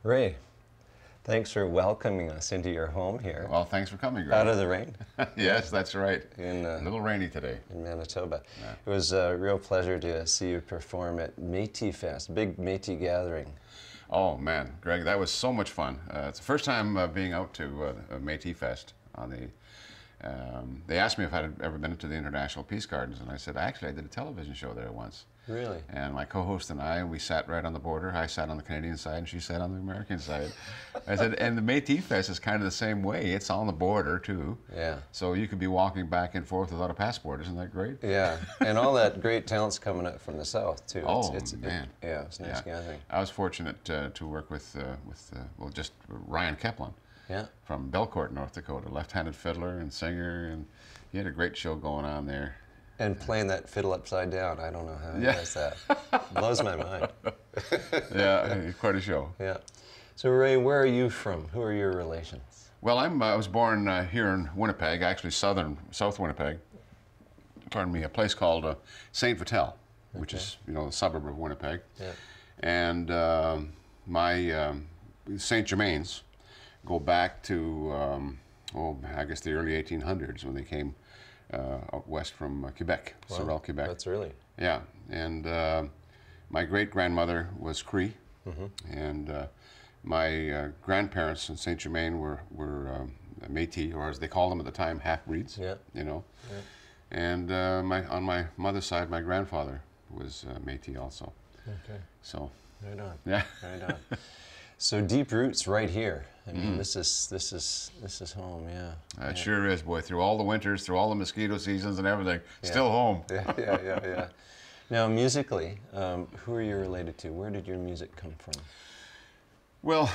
Ray, thanks for welcoming us into your home here. Well, thanks for coming, Greg. Out of the rain. Yes, that's right. A little rainy today. In Manitoba. Yeah. It was a real pleasure to see you perform at Métis Fest, big Métis gathering. Oh, man, Greg, that was so much fun. It's the first time being out to Métis Fest. They asked me if I'd ever been to the International Peace Gardens, and I said, actually, I did a television show there once. Really? And my co-host and I, we sat right on the border. I sat on the Canadian side, and she sat on the American side. I said, and the Métis Fest is kind of the same way. It's on the border, too. Yeah. So you could be walking back and forth without a passport. Isn't that great? Yeah, and all that great talent's coming up from the south, too. Oh, man. Yeah, it's a nice gathering. I was fortunate to work with just Ryan Keplin. Yeah. From Belcourt, North Dakota, left-handed fiddler and singer, and he had a great show going on there. And playing that fiddle upside down, I don't know how he does that. Blows my mind. Yeah, quite a show. Yeah. So Ray, where are you from? Who are your relations? Well, I was born here in Winnipeg, actually South Winnipeg. Pardon me, a place called St. Vital, which is a suburb of Winnipeg. Yeah. And my St. Germain's go back to I guess the early 1800s when they came out west from Quebec, Sorel, Quebec. That's really. Yeah, and my great-grandmother was Cree, and my grandparents in Saint Germain were Métis, or as they called them at the time, half-breeds. Yeah. Yeah. And on my mother's side, my grandfather was Métis also. Okay. So. Right on. Yeah. Right on. So deep roots right here. I mean, this is home, yeah. It sure is, boy. Through all the winters, through all the mosquito seasons and everything, still home. Yeah. Now, musically, who are you related to? Where did your music come from? Well,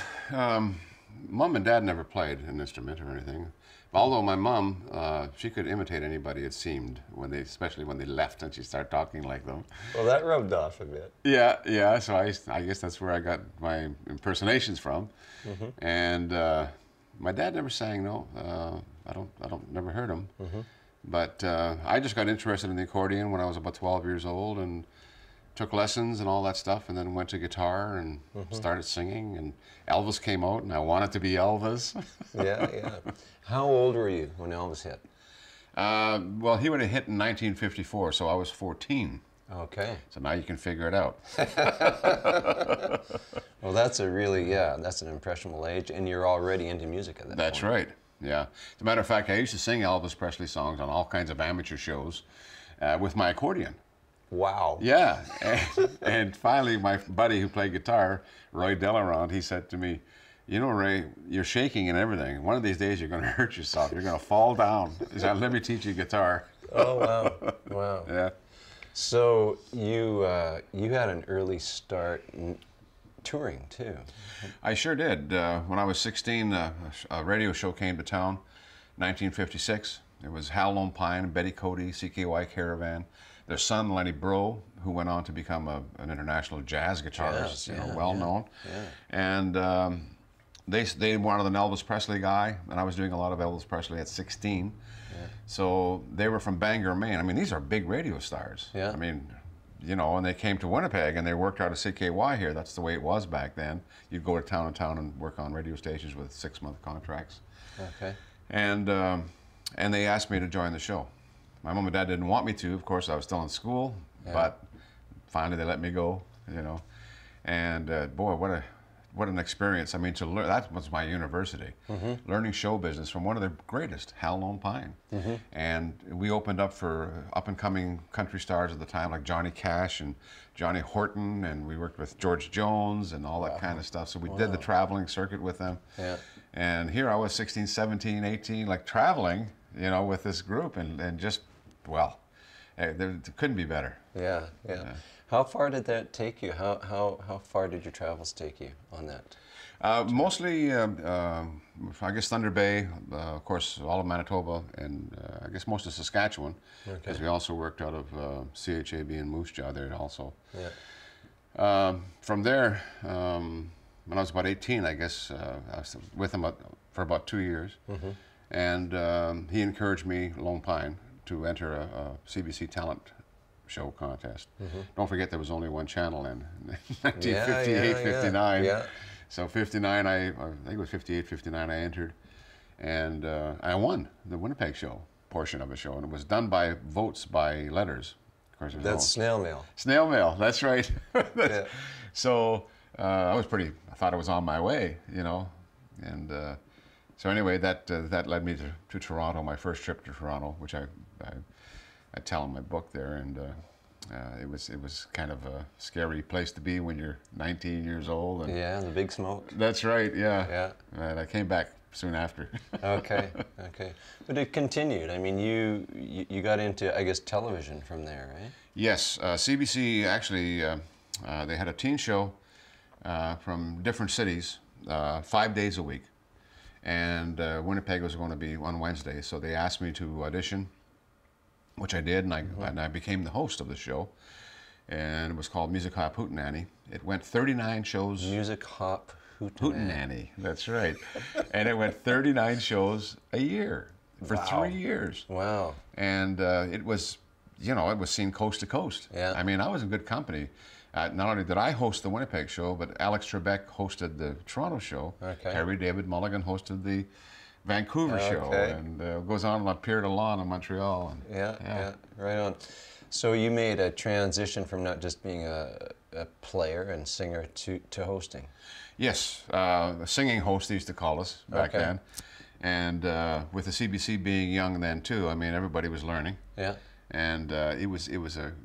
Mom and Dad never played an instrument or anything. Although my mom, she could imitate anybody, it seemed, especially when they left and she started talking like them. Well, that rubbed off a bit. Yeah. So I guess that's where I got my impersonations from. And my dad never sang. No, I never heard him. But I just got interested in the accordion when I was about 12 years old and took lessons and all that stuff, and then went to guitar and started singing. And Elvis came out, and I wanted to be Elvis. Yeah. How old were you when Elvis hit? Well, he would have hit in 1954, so I was 14. Okay. So now you can figure it out. Well, that's that's an impressionable age, and you're already into music at that point. That's right, yeah. As a matter of fact, I used to sing Elvis Presley songs on all kinds of amateur shows with my accordion. Wow. Yeah, and finally my buddy who played guitar, Roy Delarond, he said to me, you know, Ray, you're shaking and everything. One of these days you're going to hurt yourself. You're going to fall down. He said, let me teach you guitar. Oh, wow. Wow. Yeah. So you had an early start touring, too. I sure did. When I was 16, a radio show came to town, 1956. It was Hal Lone Pine, Betty Cody, CKY Caravan. Their son, Lenny Breau, who went on to become an international jazz guitarist, well known. Yeah. And they wanted an Elvis Presley guy, and I was doing a lot of Elvis Presley at 16. Yeah. So they were from Bangor, Maine. I mean, these are big radio stars. Yeah. I mean, and they came to Winnipeg, and they worked out of CKY here. That's the way it was back then. You'd go to town and work on radio stations with 6-month contracts. Okay. And they asked me to join the show. My mom and dad didn't want me to. Of course, I was still in school, but finally they let me go, And boy, what an experience. I mean, to learn, that was my university, learning show business from one of the greatest, Hal Lone Pine. And we opened up for up-and-coming country stars at the time, like Johnny Cash and Johnny Horton, and we worked with George Jones and all that kind of stuff. So we did the traveling circuit with them. Yeah. And here I was 16, 17, 18, like traveling, with this group, and just, well, it couldn't be better. Yeah. How far did that take you? How far did your travels take you on that? Mostly, I guess Thunder Bay, of course, all of Manitoba, and I guess most of Saskatchewan, because we also worked out of CHAB and Moose Jaw there also. Yeah. From there, when I was about 18, I guess, I was with him for about 2 years, and he encouraged me, Lone Pine, to enter a CBC talent show contest. Don't forget there was only one channel in 1958, 59. So 59, I think it was 58, 59 I entered, and I won the Winnipeg show portion of the show, and it was done by votes by letters. Of course, That's snail mail. Snail mail, that's right. Yeah. So I thought I was on my way, you know, and so anyway, that led me to Toronto, my first trip to Toronto, which I tell in my book there, and it was kind of a scary place to be when you're 19 years old. And yeah, the big smoke. That's right, yeah. Yeah. And I came back soon after. Okay, okay. But it continued. I mean, you got into, I guess, television from there, right? Yes, CBC actually, they had a teen show from different cities, 5 days a week. And Winnipeg was going to be on Wednesday, so they asked me to audition, which I did, and I became the host of the show. And it was called Music Hop Hootenanny. It went 39 shows. Music Hop Hootenanny. Hootenanny, that's right. And it went 39 shows a year for 3 years. Wow. And it was, you know, it was seen coast to coast. Yeah. I mean, I was in good company. Not only did I host the Winnipeg show, but Alex Trebek hosted the Toronto show. Okay. Harry David Mulligan hosted the Vancouver show, and goes on La Pierre de Lune in Montreal. And, yeah, right on. So you made a transition from not just being a player and singer to hosting. Yes, the singing host they used to call us back then, and with the CBC being young then too, I mean everybody was learning. Yeah. And it was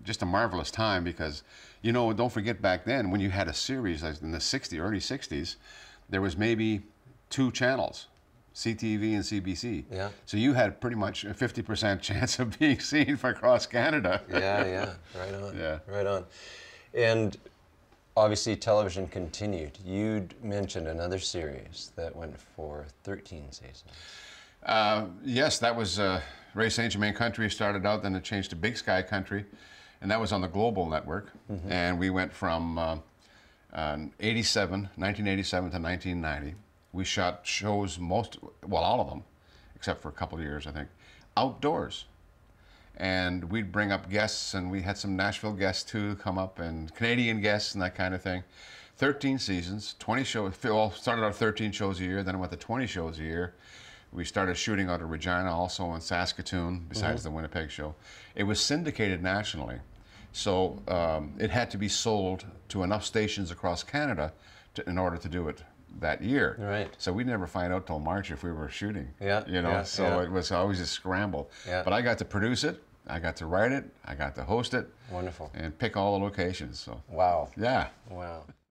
just a marvelous time because, you know, don't forget back then when you had a series like in the early 60s, there was maybe 2 channels, CTV and CBC. Yeah. So you had pretty much a 50% chance of being seen from across Canada. Yeah, right on. Yeah. Right on. And obviously television continued. You'd mentioned another series that went for 13 seasons. Yes, that was Ray St. Germain Country started out, then it changed to Big Sky Country, and that was on the Global Network. And we went from 1987 to 1990. We shot shows all of them, except for a couple of years, I think, outdoors. And we'd bring up guests, and we had some Nashville guests too come up, and Canadian guests and that kind of thing. 13 seasons, 20 shows. Well, started out 13 shows a year, then it went to 20 shows a year. We started shooting out of Regina, also in Saskatoon, besides the Winnipeg show. It was syndicated nationally, so it had to be sold to enough stations across Canada in order to do it that year. Right. So we'd never find out till March if we were shooting. Yeah. You know, it was always a scramble. Yeah. But I got to produce it, I got to write it, I got to host it. Wonderful. And pick all the locations. So. Wow. Yeah. Wow.